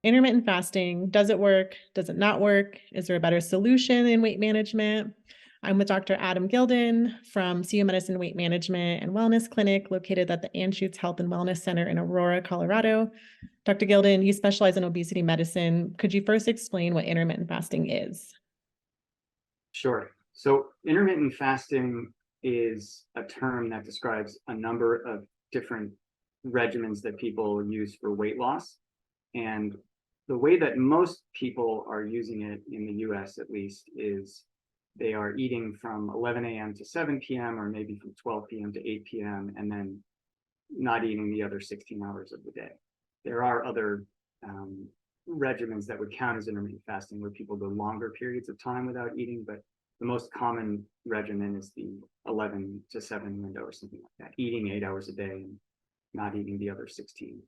Intermittent fasting, does it work? Does it not work? Is there a better solution in weight management? I'm with Dr. Adam Gilden from CU Medicine Weight Management and Wellness Clinic located at the Anschutz Health and Wellness Center in Aurora, Colorado. Dr. Gilden, you specialize in obesity medicine. Could you first explain what intermittent fasting is? Sure. So intermittent fasting is a term that describes a number of different regimens that people use for weight loss. And the way that most people are using it in the US at least is they are eating from 11 a.m. to 7 p.m. or maybe from 12 p.m. to 8 p.m. and then not eating the other 16 hours of the day. There are other regimens that would count as intermittent fasting where people go longer periods of time without eating, but the most common regimen is the 11 to 7 window or something like that, eating 8 hours a day and not eating the other 16.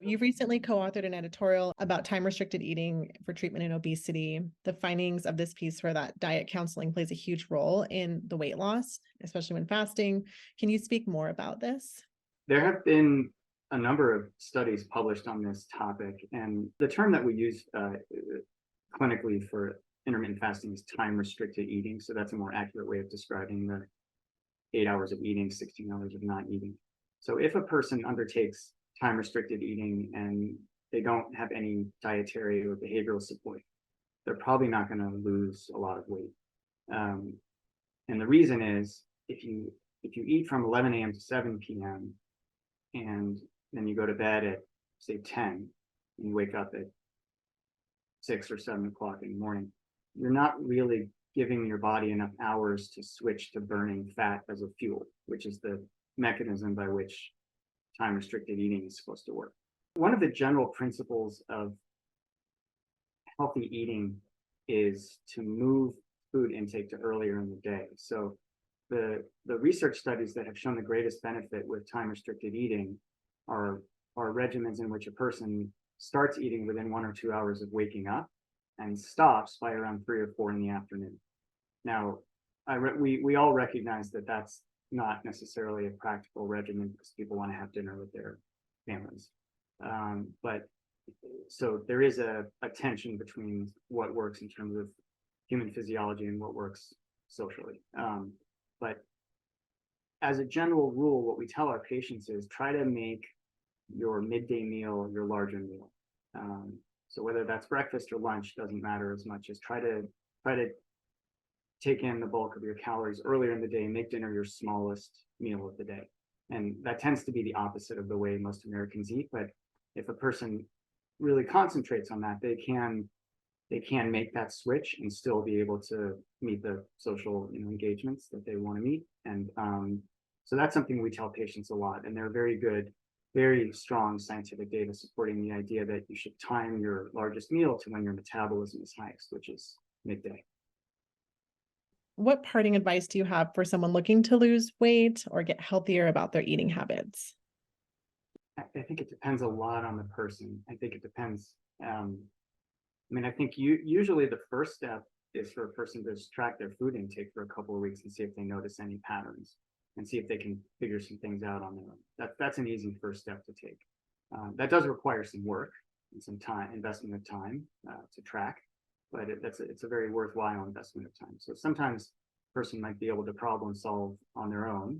You've recently co-authored an editorial about time-restricted eating for treatment in obesity. The findings of this piece were that diet counseling plays a huge role in the weight loss, especially when fasting. Can you speak more about this? There have been a number of studies published on this topic, and the term that we use clinically for intermittent fasting is time-restricted eating. So that's a more accurate way of describing the 8 hours of eating, 16 hours of not eating. So if a person undertakes time-restricted eating and they don't have any dietary or behavioral support, they're probably not going to lose a lot of weight. And the reason is if you eat from 11 a.m. to 7 p.m. and then you go to bed at say 10 and you wake up at 6 or 7 o'clock in the morning, you're not really giving your body enough hours to switch to burning fat as a fuel, which is the mechanism by which time-restricted eating is supposed to work. One of the general principles of healthy eating is to move food intake to earlier in the day. So the research studies that have shown the greatest benefit with time-restricted eating are regimens in which a person starts eating within 1 or 2 hours of waking up and stops by around 3 or 4 in the afternoon. Now, we all recognize that that's not necessarily a practical regimen because people want to have dinner with their families. But so there is a tension between what works in terms of human physiology and what works socially. But as a general rule, what we tell our patients is try to make your midday meal your larger meal. So whether that's breakfast or lunch doesn't matter as much as try to take in the bulk of your calories earlier in the day and make dinner your smallest meal of the day. And that tends to be the opposite of the way most Americans eat. But if a person really concentrates on that, they can make that switch and still be able to meet the social engagements that they want to meet. And so that's something we tell patients a lot. And they're very good, very strong scientific data supporting the idea that you should time your largest meal to when your metabolism is highest, which is midday. What parting advice do you have for someone looking to lose weight or get healthier about their eating habits? I think it depends a lot on the person. I think it depends. I think usually the first step is for a person to track their food intake for a couple of weeks and see if they notice any patterns and see if they can figure some things out on their own. That's an easy first step to take. That does require some work and some time, investment of time to track, but it's a very worthwhile investment of time. So sometimes a person might be able to problem solve on their own,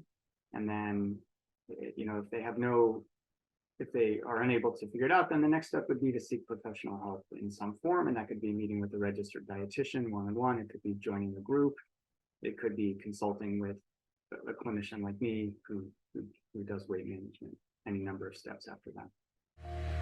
and then if they are unable to figure it out, then the next step would be to seek professional help in some form, and that could be meeting with a registered dietitian one-on-one. It could be joining a group. It could be consulting with a clinician like me who does weight management. Any number of steps after that.